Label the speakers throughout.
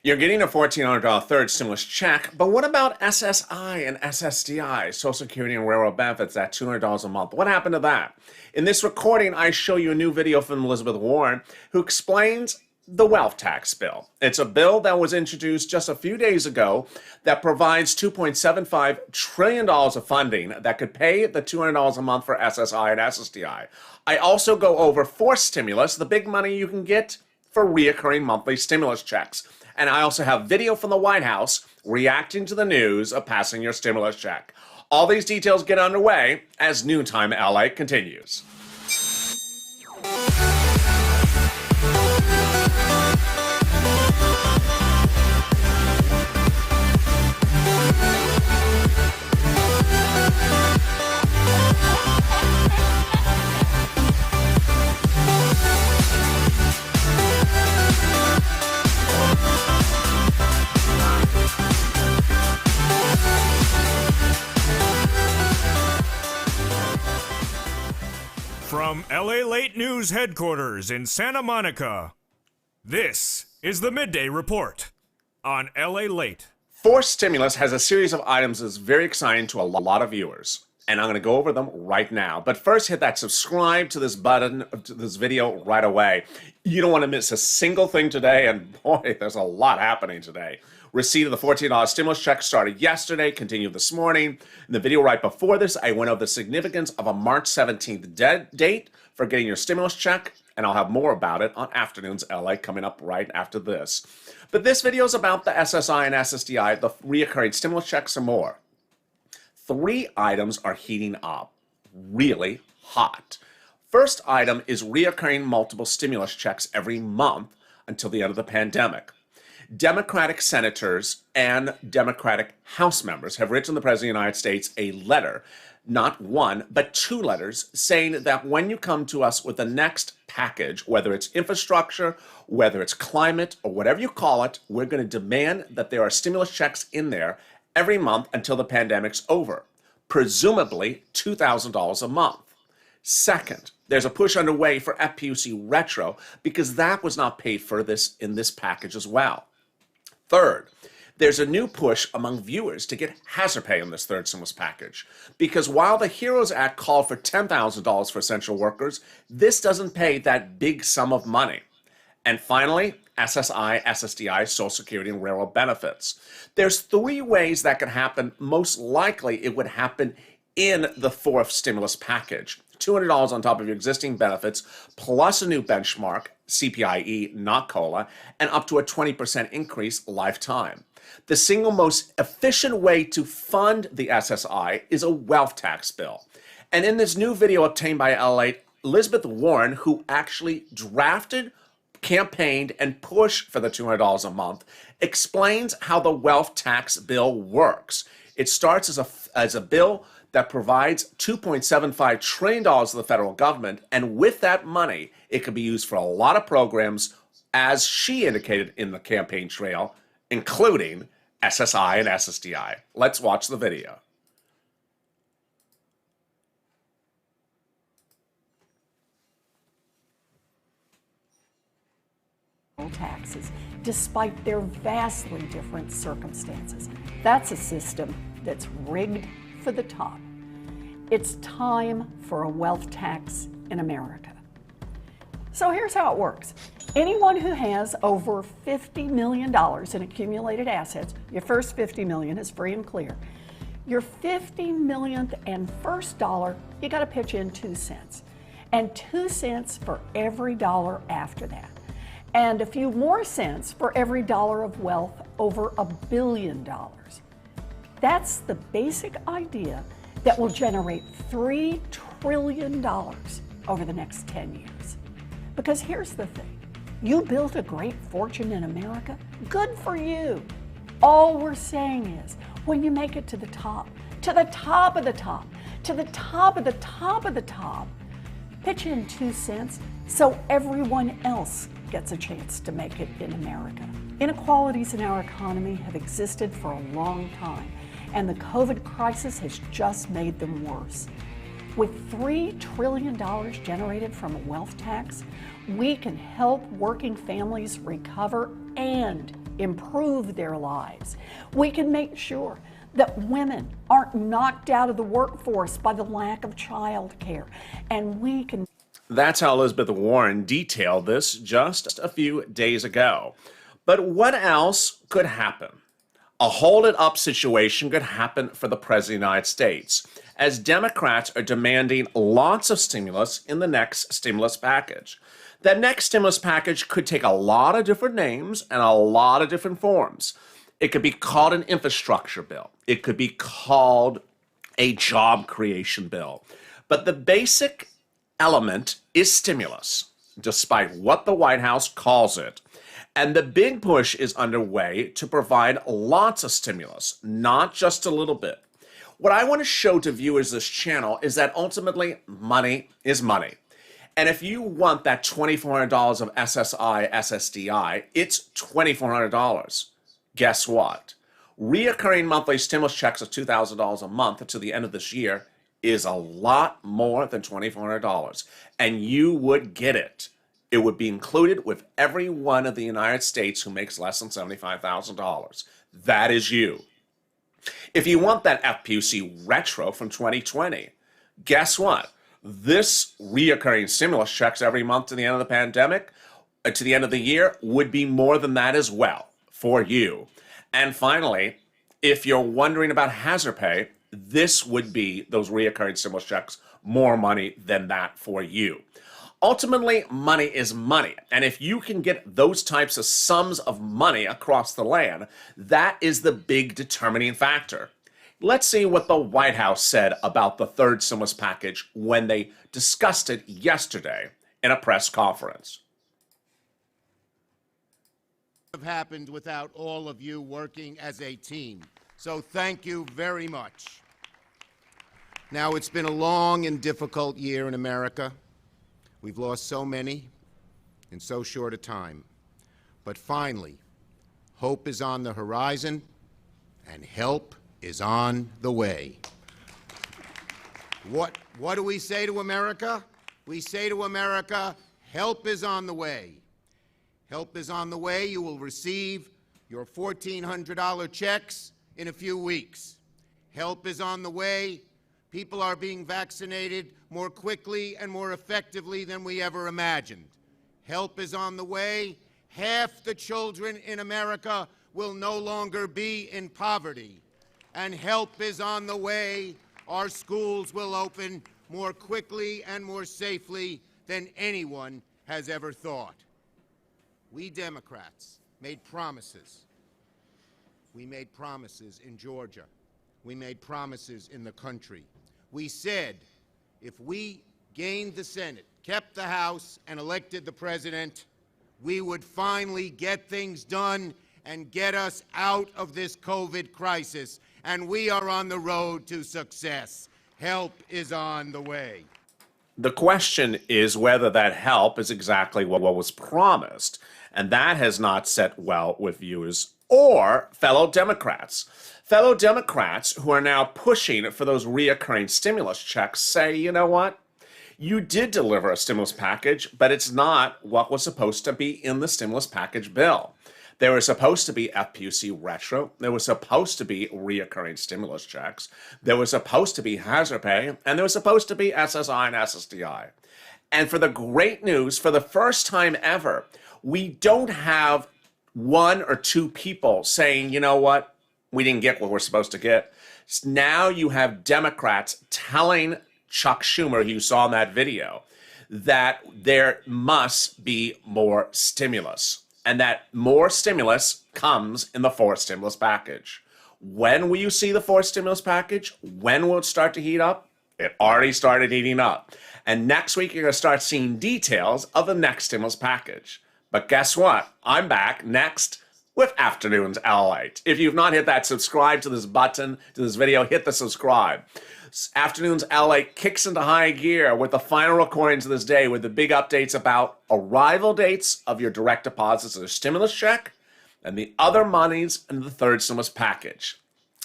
Speaker 1: You're getting a $1,400 third stimulus check, but what about SSI and SSDI, Social Security and Railroad Benefits, at $200 a month? What happened to that? In this recording, I show you a new video from Elizabeth Warren, who explains the wealth tax bill. It's a bill that was introduced just a few days ago that provides $2.75 trillion of funding that could pay the $200 a month for SSI and SSDI. I also go over forced stimulus, the big money you can get for reoccurring monthly stimulus checks. And I also have video from the White House reacting to the news of passing your stimulus check. All these details get underway as Noontime LA continues.
Speaker 2: From LALATE News headquarters in Santa Monica, this is the Midday Report on LALATE.
Speaker 1: Forced stimulus has a series of items that's very exciting to a lot of viewers, and I'm going to go over them right now. But first, hit that subscribe to this button, to this video right away. You don't want to miss a single thing today, and boy, there's a lot happening today. Receipt of the $14 stimulus check started yesterday, continued this morning. In the video right before this, I went over the significance of a March 17th date for getting your stimulus check, and I'll have more about it on Afternoons LA coming up right after this. But this video is about the SSI and SSDI, the reoccurring stimulus checks, and more. 3 items are heating up, really hot. First item is reoccurring multiple stimulus checks every month until the end of the pandemic. Democratic senators and Democratic House members have written the President of the United States a letter, not one, but 2 letters, saying that when you come to us with the next package, whether it's infrastructure, whether it's climate, or whatever you call it, we're going to demand that there are stimulus checks in there every month until the pandemic's over, presumably $2,000 a month. Second, there's a push underway for FPUC retro because that was not paid for in this package as well. Third, there's a new push among viewers to get hazard pay in this third stimulus package, because while the HEROES Act called for $10,000 for essential workers, this doesn't pay that big sum of money. And finally, SSI, SSDI, Social Security, and Railroad Benefits. There's 3 ways that could happen. Most likely, it would happen in the 4th stimulus package. $200 on top of your existing benefits, plus a new benchmark, CPIE, not COLA, and up to a 20% increase lifetime. The single most efficient way to fund the SSI is a wealth tax bill. And in this new video obtained by LALATE, Elizabeth Warren, who actually drafted, campaigned, and pushed for the $200 a month, explains how the wealth tax bill works. It starts as a bill that provides $2.75 trillion to the federal government, and with that money, it could be used for a lot of programs, as she indicated in the campaign trail, including SSI and SSDI. Let's watch the video.
Speaker 3: Taxes, despite their vastly different circumstances. That's a system that's rigged for the top. It's time for a wealth tax in America. So here's how it works. Anyone who has over $50 million in accumulated assets, your first $50 million is free and clear. Your 50 millionth and first dollar, you got to pitch in 2 cents. And 2 cents for every dollar after that. And a few more cents for every dollar of wealth over $1 billion. That's the basic idea that will generate $3 trillion over the next 10 years. Because here's the thing, you built a great fortune in America, good for you. All we're saying is, when you make it to the top of the top, to the top of the top of the top, pitch in 2 cents so everyone else gets a chance to make it in America. Inequalities in our economy have existed for a long time, and the COVID crisis has just made them worse. With $3 trillion generated from a wealth tax, we can help working families recover and improve their lives. We can make sure that women aren't knocked out of the workforce by the lack of child care. And we can.
Speaker 1: That's how Elizabeth Warren detailed this just a few days ago. But what else could happen? A hold it up situation could happen for the President of the United States, as Democrats are demanding lots of stimulus in the next stimulus package. That next stimulus package could take a lot of different names and a lot of different forms. It could be called an infrastructure bill. It could be called a job creation bill. But the basic element is stimulus, despite what the White House calls it. And the big push is underway to provide lots of stimulus, not just a little bit. What I want to show to viewers this channel is that ultimately money is money. And if you want that $2,400 of SSI SSDI, it's $2,400. Guess what? Reoccurring monthly stimulus checks of $2,000 a month to the end of this year is a lot more than $2,400. And you would get it. It would be included with everyone in the United States who makes less than $75,000. That is you. If you want that FPUC retro from 2020, guess what? This reoccurring stimulus checks every month to the end of the pandemic, to the end of the year, would be more than that as well for you. And finally, if you're wondering about hazard pay, this would be those reoccurring stimulus checks, more money than that for you. Ultimately, money is money. And if you can get those types of sums of money across the land, that is the big determining factor. Let's see what the White House said about the third stimulus package when they discussed it yesterday in a press conference.
Speaker 4: Have happened without all of you working as a team. So thank you very much. Now, it's been a long and difficult year in America. We've lost so many in so short a time. But finally, hope is on the horizon and help is on the way. What do we say to America? We say to America, help is on the way. Help is on the way. You will receive your $1,400 checks in a few weeks. Help is on the way. People are being vaccinated more quickly and more effectively than we ever imagined. Help is on the way. Half the children in America will no longer be in poverty. And help is on the way. Our schools will open more quickly and more safely than anyone has ever thought. We Democrats made promises. We made promises in Georgia. We made promises in the country. We said if we gained the Senate, kept the House, and elected the President, we would finally get things done and get us out of this COVID crisis. And we are on the road to success. Help is on the way.
Speaker 1: The question is whether that help is exactly what was promised. And that has not set well with viewers or fellow Democrats. Fellow Democrats who are now pushing for those reoccurring stimulus checks say, you know what? You did deliver a stimulus package, but it's not what was supposed to be in the stimulus package bill. There was supposed to be FPUC retro. There was supposed to be reoccurring stimulus checks. There was supposed to be hazard pay. And there was supposed to be SSI and SSDI. And for the great news, for the first time ever, we don't have one or two people saying, you know what? We didn't get what we're supposed to get. Now you have Democrats telling Chuck Schumer, who you saw in that video, that there must be more stimulus. And that more stimulus comes in the fourth stimulus package. When will you see the fourth stimulus package? When will it start to heat up? It already started heating up. And next week, you're going to start seeing details of the next stimulus package. But guess what? I'm back next with Afternoons LALATE. If you've not hit that subscribe to this button, to this video, hit the subscribe. Afternoons LALATE kicks into high gear with the final recordings of this day with the big updates about arrival dates of your direct deposits of the stimulus check and the other monies in the third stimulus package.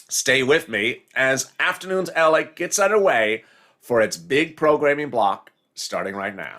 Speaker 1: Stay with me as Afternoons LALATE gets underway for its big programming block starting right now.